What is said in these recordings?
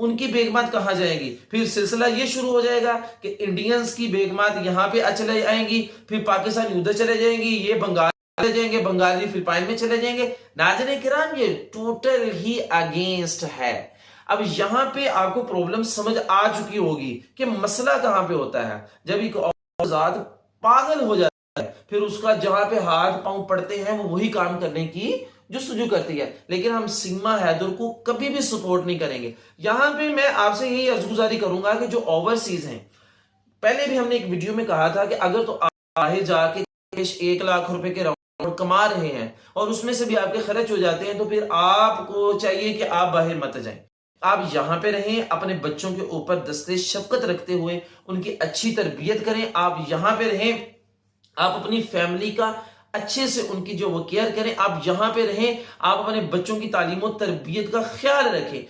ان کی بیگمات کہاں جائیں گی؟ پھر سلسلہ یہ شروع ہو جائے گا کہ انڈینز کی بیگمات یہاں پہ چلے آئیں گی، پھر پاکستانی ادھر چلے جائیں گی، یہ بنگال چلے جائیں گے، بنگالی فلپائن میں چلے جائیں گے۔ ناظرین کرام یہ ٹوٹل ہی اگینسٹ ہے۔ اب یہاں پہ آپ کو پرابلم سمجھ آ چکی ہوگی کہ مسئلہ کہاں پہ ہوتا ہے۔ جب ایک ذات پاگل ہو جاتا ہے پھر اس کا جہاں پہ ہاتھ پاؤں پڑتے ہیں وہ وہی کام کرنے کی جستجو کرتی ہے، لیکن ہم سیما حیدر کو کبھی بھی سپورٹ نہیں کریں گے۔ یہاں پہ میں آپ سے یہی عرضگزاری کروں گا کہ جو اوورسیز ہیں، پہلے بھی ہم نے ایک ویڈیو میں کہا تھا کہ اگر تو باہر جا کے 1 لاکھ روپے کے راؤنڈ کما رہے ہیں اور اس میں سے بھی آپ کے خرچ ہو جاتے ہیں تو پھر آپ کو چاہیے کہ آپ باہر مت جائیں، آپ یہاں پہ رہیں، اپنے بچوں کے اوپر دستے شفقت رکھتے ہوئے ان کی اچھی تربیت کریں، آپ یہاں پہ رہیں، آپ اپنی فیملی کا اچھے سے ان کی جو وہ کیئر کریں، آپ یہاں پہ رہیں، آپ اپنے بچوں کی تعلیم و تربیت کا خیال رکھیں،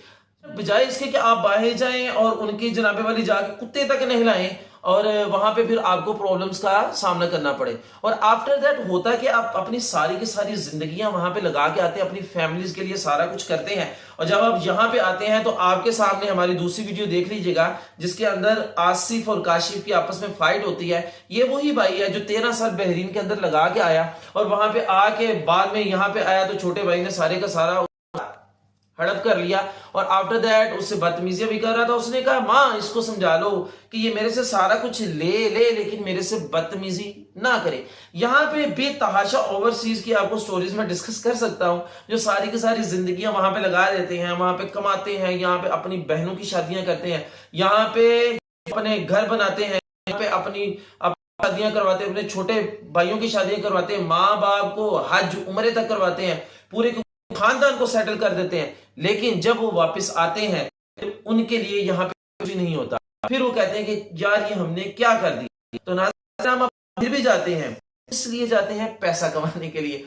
بجائے اس کے کہ آپ باہر جائیں اور ان کی جناب والی جا کے کتے تک نہلائیں اور وہاں پہ پھر آپ کو پرابلمز کا سامنا کرنا پڑے۔ اور آفٹر دیٹ ہوتا کہ آپ اپنی ساری کی ساری زندگیاں وہاں پہ لگا کے آتے ہیں، اپنی فیملیز کے لیے سارا کچھ کرتے ہیں، اور جب آپ یہاں پہ آتے ہیں تو آپ کے سامنے ہماری دوسری ویڈیو دیکھ لیجئے گا جس کے اندر آصف اور کاشف کی آپس میں فائٹ ہوتی ہے۔ یہ وہی بھائی ہے جو 13 سال بحرین کے اندر لگا کے آیا اور وہاں پہ آ کے بعد میں یہاں پہ آیا تو چھوٹے بھائی نے سارے کا سارا ہڑپ کر لیا، اور آفٹر دیٹ اس سے بدتمیزیاں بھی کر رہا تھا۔ اس نے کہا ماں اس کو سمجھا لو کہ یہ میرے سے سارا کچھ لے لیکن میرے سے بدتمیزی نہ کرے۔ یہاں پہ بے تحاشا اوورسیز کی آپ کو سٹوریز میں ڈسکس کر سکتا ہوں، جو ساری کی ساری زندگیاں وہاں پہ لگا دیتے ہیں، وہاں پہ کماتے ہیں، یہاں پہ اپنی بہنوں کی شادیاں کرتے ہیں، یہاں پہ اپنے گھر بناتے ہیں، یہاں پہ اپنی شادیاں کرواتے ہیں، اپنے چھوٹے بھائیوں کی شادیاں کرواتے ہیں، ماں باپ کو حج عمرے تک کرواتے ہیں، پورے خاندان کو سیٹل کر دیتے ہیں، لیکن جب وہ واپس آتے ہیں ان کے لیے یہاں پہ کچھ نہیں ہوتا۔ پھر وہ کہتے ہیں کہ یار یہ ہم نے کیا کر دی۔ تو ناظرین ہم پھر بھی جاتے ہیں، اس لیے جاتے ہیں پیسہ کمانے کے لیے،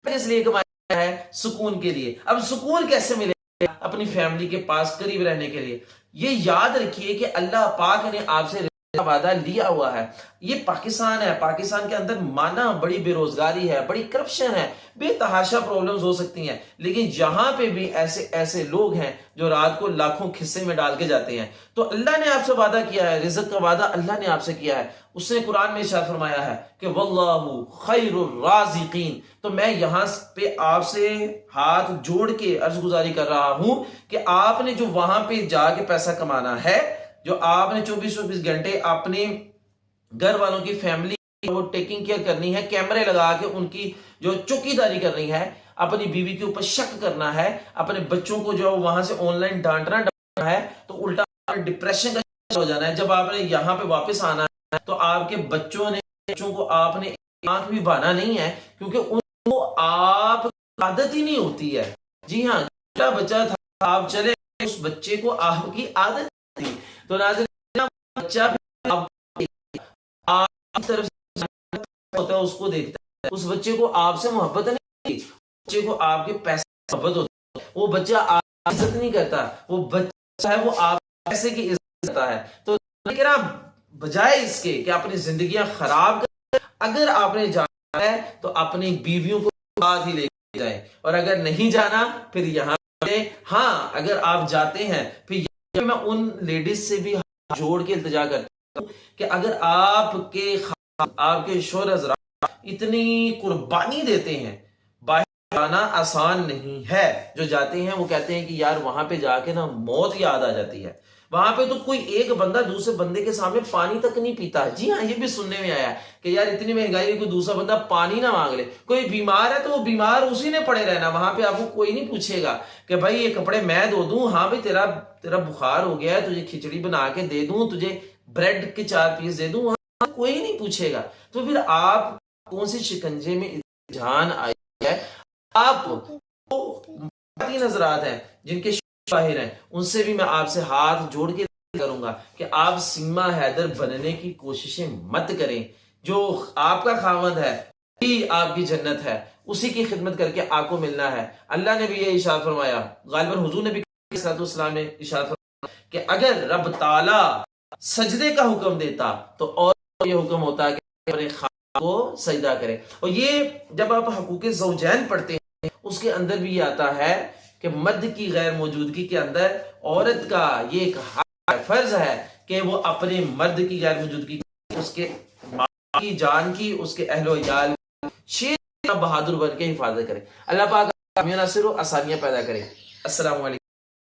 اس لیے کمایا ہے سکون کے لیے۔ اب سکون کیسے ملے گا؟ اپنی فیملی کے پاس قریب رہنے کے لیے۔ یہ یاد رکھیے کہ اللہ پاک نے آپ سے وعدہ لیا ہوا ہے۔ یہ پاکستان ہے، پاکستان کے اندر مانا بڑی بے روزگاری ہے، بڑی کرپشن ہے، بے تحاشا پرابلمز ہو سکتی ہیں، لیکن یہاں پہ بھی ایسے لوگ ہیں جو رات کو لاکھوں کھسے میں ڈال کے جاتے ہیں۔ تو اللہ نے آپ سے وعدہ کیا ہے، رزق کا وعدہ اللہ نے آپ سے کیا ہے۔ اس نے قرآن میں ارشاد فرمایا ہے کہ واللہ خیر الرازقین۔ تو میں یہاں پہ آپ سے ہاتھ جوڑ کے عرض گزاری کر رہا ہوں کہ آپ نے جو وہاں پہ جا کے پیسہ کمانا ہے، جو آپ نے 24 گھنٹے اپنے گھر والوں کی فیملی وہ ٹیکنگ کیئر کرنی ہے، کیمرے لگا کے ان کی جو چوکیداری کرنی ہے، اپنی بیوی کے اوپر شک کرنا ہے، اپنے بچوں کو جو وہاں سے آن لائن ڈانٹنا ہے، تو الٹا ڈپریشن کا ہو جانا ہے۔ جب آپ نے یہاں پہ واپس آنا ہے تو آپ کے بچوں کو آپ نے آنکھ بھی بھانا نہیں ہے، کیونکہ ان کو آپ عادت ہی نہیں ہوتی ہے۔ جی ہاں، چھوٹا بچہ تھا، آپ چلے اس بچے کو آپ کی عادت تھی، تو ناظرین بچہ آپ کی طرف سے ہوتا ہے، اس کو دیکھتا ہے، اس بچے کو آپ سے محبت نہیں، بچے کو آپ کے پیسے سے محبت ہوتا ہے، وہ بچہ آپ کی عزت نہیں کرتا، وہ بچہ ہے وہ آپ پیسے کی عزت کرتا ہے۔ تو بجائے اس کے کہ اپنی زندگیاں خراب کریں، اگر آپ نے جانا ہے تو اپنی بیویوں کو ساتھ ہی لے کے جائیں، اور اگر نہیں جانا پھر یہاں پہ ہاں اگر آپ جاتے ہیں پھر میں ان لیڈیز سے بھی جوڑ کے التجا کرتا ہوں کہ اگر آپ کے شوہر حضرات اتنی قربانی دیتے ہیں، باہر جانا آسان نہیں ہے، جو جاتے ہیں وہ کہتے ہیں کہ یار وہاں پہ جا کے نا موت یاد آ جاتی ہے، وہاں پہ تو کوئی ایک بندہ دوسرے بندے کے سامنے پانی تک نہیں پیتا۔ جی ہاں، یہ بھی سننے میں آیا کہ یار اتنی مہنگائی ہے کوئی دوسرا بندہ پانی نہ مانگ لے، کوئی بیمار ہے تو وہ بیمار اسی نے پڑے رہنا، وہاں پہ آپ کو کوئی نہیں پوچھے گا کہ بھائی یہ کپڑے میں دھو دوں، ہاں بھائی تیرا بخار ہو گیا ہے، تجھے کھچڑی بنا کے دے دوں، تجھے بریڈ کے 4 پیس دے دوں، وہاں کوئی نہیں پوچھے گا۔ تو پھر آپ کون سی شکنجے میں جان آئی ہے؟ آپ خواتین حضرات ہیں جن کے باہر ہیں، ان سے بھی میں آپ سے ہاتھ جوڑ کے کروں گا کہ آپ سیما حیدر بننے کی کوششیں مت کریں۔ جو آپ کا خاوند ہے وہی آپ کی جنت ہے، اسی کی خدمت کر کے آپ کو ملنا ہے۔ اللہ نے بھی یہ ارشاد فرمایا، غالباً حضور نے بھی نے ارشاد فرمایا کہ اگر رب تعالی سجدے کا حکم دیتا تو اور یہ حکم ہوتا کہ اپنے خاوند کو سجدہ کرے۔ اور یہ جب آپ حقوق زوجین پڑھتے ہیں اس کے اندر بھی یہ آتا ہے کہ مرد کی غیر موجودگی کے اندر عورت کا یہ ایک فرض ہے کہ وہ اپنے مرد کی غیر موجودگی، اس کے ماں کی جان کی، اس کے اہل و عیال شیر بہادر بن کے حفاظت کرے۔ اللہ پاک ناصر و آسانیاں پیدا کرے۔ السلام علیکم۔